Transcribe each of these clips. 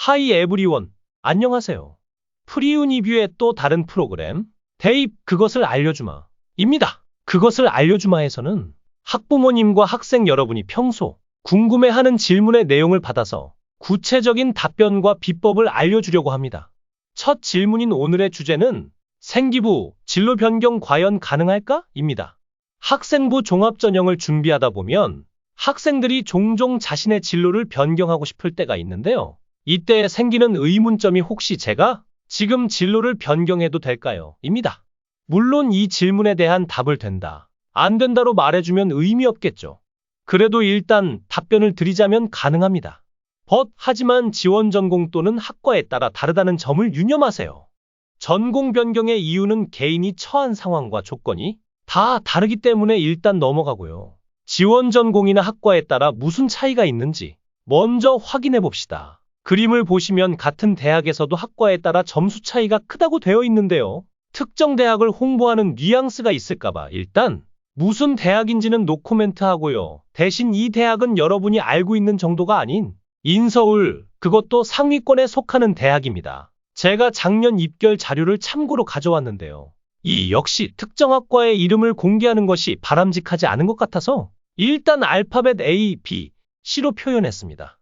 하이 에브리원, 안녕하세요. 프리유니뷰의 또 다른 프로그램, 대입 그것을 알려주마 입니다. 그것을 알려주마에서는 학부모님과 학생 여러분이 평소 궁금해하는 질문의 내용을 받아서 구체적인 답변과 비법을 알려주려고 합니다. 첫 질문인 오늘의 주제는 생기부, 진로 변경 과연 가능할까? 입니다. 학생부 종합전형을 준비하다 보면 학생들이 종종 자신의 진로를 변경하고 싶을 때가 있는데요. 이때 생기는 의문점이 혹시 제가 지금 진로를 변경해도 될까요? 입니다. 물론 이 질문에 대한 답을 된다, 안 된다로 말해주면 의미 없겠죠. 그래도 일단 답변을 드리자면 가능합니다. 하지만 지원 전공 또는 학과에 따라 다르다는 점을 유념하세요. 전공 변경의 이유는 개인이 처한 상황과 조건이 다 다르기 때문에 일단 넘어가고요. 지원 전공이나 학과에 따라 무슨 차이가 있는지 먼저 확인해 봅시다. 그림을 보시면 같은 대학에서도 학과에 따라 점수 차이가 크다고 되어 있는데요. 특정 대학을 홍보하는 뉘앙스가 있을까봐 일단 무슨 대학인지는 노코멘트 하고요. 대신 이 대학은 여러분이 알고 있는 정도가 아닌 인서울, 그것도 상위권에 속하는 대학입니다. 제가 작년 입결 자료를 참고로 가져왔는데요. 이 역시 특정 학과의 이름을 공개하는 것이 바람직하지 않은 것 같아서 일단 알파벳 A, B, C로 표현했습니다.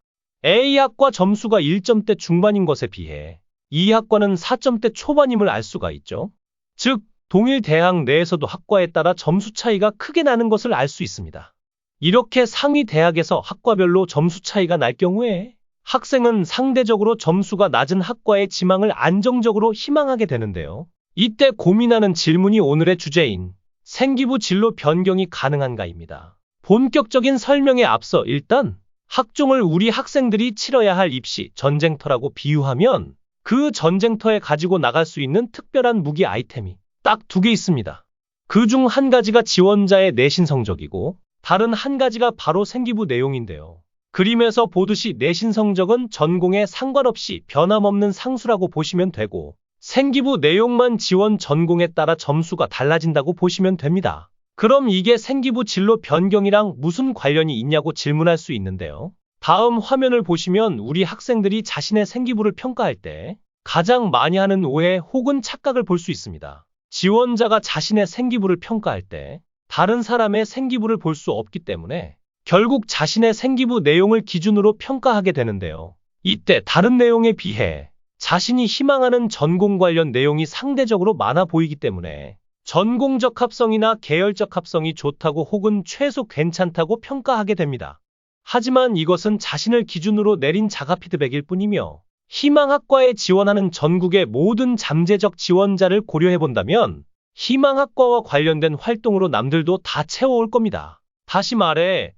A학과 점수가 1점대 중반인 것에 비해 E학과는 4점대 초반임을 알 수가 있죠. 즉, 동일 대학 내에서도 학과에 따라 점수 차이가 크게 나는 것을 알 수 있습니다. 이렇게 상위 대학에서 학과별로 점수 차이가 날 경우에 학생은 상대적으로 점수가 낮은 학과의 지망을 안정적으로 희망하게 되는데요. 이때 고민하는 질문이 오늘의 주제인 생기부 진로 변경이 가능한가입니다. 본격적인 설명에 앞서 일단 학종을 우리 학생들이 치러야 할 입시 전쟁터라고 비유하면 그 전쟁터에 가지고 나갈 수 있는 특별한 무기 아이템이 딱 2개 있습니다. 그 중 한 가지가 지원자의 내신 성적이고 다른 한 가지가 바로 생기부 내용인데요. 그림에서 보듯이 내신 성적은 전공에 상관없이 변함없는 상수라고 보시면 되고 생기부 내용만 지원 전공에 따라 점수가 달라진다고 보시면 됩니다. 그럼 이게 생기부 진로 변경이랑 무슨 관련이 있냐고 질문할 수 있는데요. 다음 화면을 보시면 우리 학생들이 자신의 생기부를 평가할 때 가장 많이 하는 오해 혹은 착각을 볼 수 있습니다. 지원자가 자신의 생기부를 평가할 때 다른 사람의 생기부를 볼 수 없기 때문에 결국 자신의 생기부 내용을 기준으로 평가하게 되는데요. 이때 다른 내용에 비해 자신이 희망하는 전공 관련 내용이 상대적으로 많아 보이기 때문에 전공적 합성이나 계열적 합성이 좋다고 혹은 최소 괜찮다고 평가하게 됩니다. 하지만 이것은 자신을 기준으로 내린 자가 피드백일 뿐이며 희망학과에 지원하는 전국의 모든 잠재적 지원자를 고려해본다면 희망학과와 관련된 활동으로 남들도 다 채워올 겁니다. 다시 말해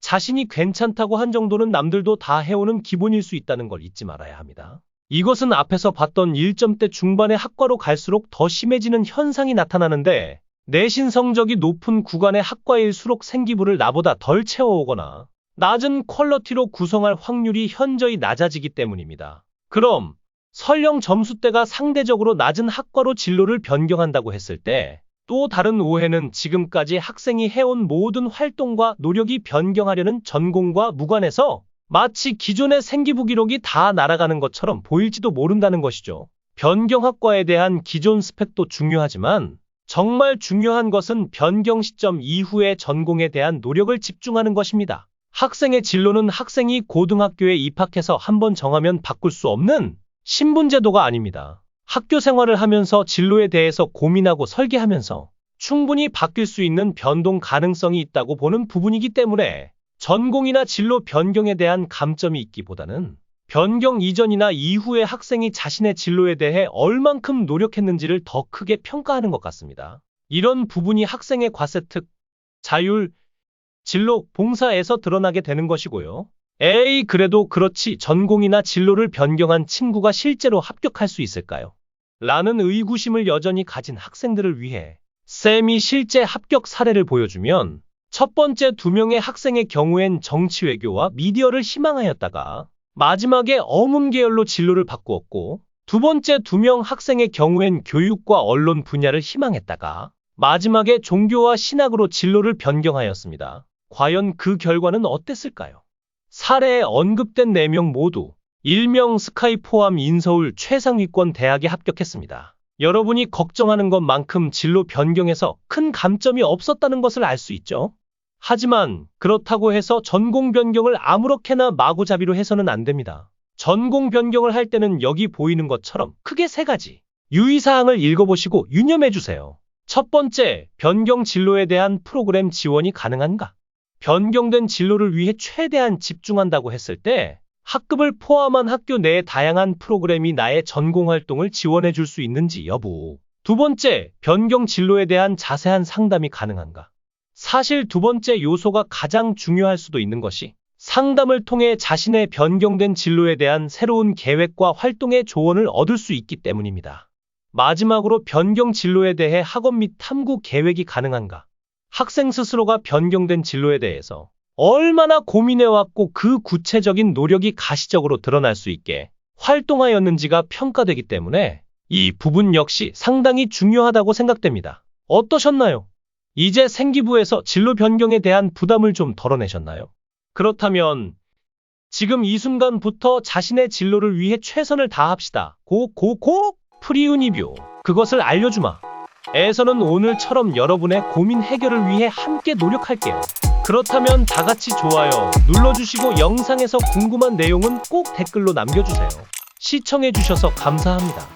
자신이 괜찮다고 한 정도는 남들도 다 해오는 기본일 수 있다는 걸 잊지 말아야 합니다. 이것은 앞에서 봤던 1점대 중반의 학과로 갈수록 더 심해지는 현상이 나타나는데 내신 성적이 높은 구간의 학과일수록 생기부를 나보다 덜 채워오거나 낮은 퀄러티로 구성할 확률이 현저히 낮아지기 때문입니다. 그럼 설령 점수대가 상대적으로 낮은 학과로 진로를 변경한다고 했을 때 또 다른 오해는 지금까지 학생이 해온 모든 활동과 노력이 변경하려는 전공과 무관해서 마치 기존의 생기부 기록이 다 날아가는 것처럼 보일지도 모른다는 것이죠. 변경학과에 대한 기존 스펙도 중요하지만 정말 중요한 것은 변경 시점 이후의 전공에 대한 노력을 집중하는 것입니다. 학생의 진로는 학생이 고등학교에 입학해서 한번 정하면 바꿀 수 없는 신분제도가 아닙니다. 학교 생활을 하면서 진로에 대해서 고민하고 설계하면서 충분히 바뀔 수 있는 변동 가능성이 있다고 보는 부분이기 때문에 전공이나 진로 변경에 대한 감점이 있기보다는 변경 이전이나 이후에 학생이 자신의 진로에 대해 얼만큼 노력했는지를 더 크게 평가하는 것 같습니다. 이런 부분이 학생의 과세특, 자율, 진로, 봉사에서 드러나게 되는 것이고요. 에이, 그래도 그렇지 전공이나 진로를 변경한 친구가 실제로 합격할 수 있을까요? 라는 의구심을 여전히 가진 학생들을 위해 쌤이 실제 합격 사례를 보여주면 첫 번째 2명의 학생의 경우엔 정치외교와 미디어를 희망하였다가 마지막에 어문 계열로 진로를 바꾸었고 두 번째 2명 학생의 경우엔 교육과 언론 분야를 희망했다가 마지막에 종교와 신학으로 진로를 변경하였습니다. 과연 그 결과는 어땠을까요? 사례에 언급된 4명 모두 일명 스카이 포함 인서울 최상위권 대학에 합격했습니다. 여러분이 걱정하는 것만큼 진로 변경에서 큰 감점이 없었다는 것을 알 수 있죠. 하지만 그렇다고 해서 전공 변경을 아무렇게나 마구잡이로 해서는 안 됩니다. 전공 변경을 할 때는 여기 보이는 것처럼 크게 3가지 유의사항을 읽어보시고 유념해주세요. 첫 번째, 변경 진로에 대한 프로그램 지원이 가능한가? 변경된 진로를 위해 최대한 집중한다고 했을 때 학급을 포함한 학교 내의 다양한 프로그램이 나의 전공 활동을 지원해 줄 수 있는지 여부. 두 번째, 변경 진로에 대한 자세한 상담이 가능한가? 사실 두 번째 요소가 가장 중요할 수도 있는 것이 상담을 통해 자신의 변경된 진로에 대한 새로운 계획과 활동의 조언을 얻을 수 있기 때문입니다. 마지막으로 변경 진로에 대해 학업 및 탐구 계획이 가능한가? 학생 스스로가 변경된 진로에 대해서 얼마나 고민해왔고 그 구체적인 노력이 가시적으로 드러날 수 있게 활동하였는지가 평가되기 때문에 이 부분 역시 상당히 중요하다고 생각됩니다. 어떠셨나요? 이제 생기부에서 진로 변경에 대한 부담을 좀 덜어내셨나요? 그렇다면 지금 이 순간부터 자신의 진로를 위해 최선을 다합시다. 고고고! 프리유니뷰 그것을 알려주마. 에서는 오늘처럼 여러분의 고민 해결을 위해 함께 노력할게요. 그렇다면 다 같이 좋아요 눌러주시고 영상에서 궁금한 내용은 꼭 댓글로 남겨주세요. 시청해주셔서 감사합니다.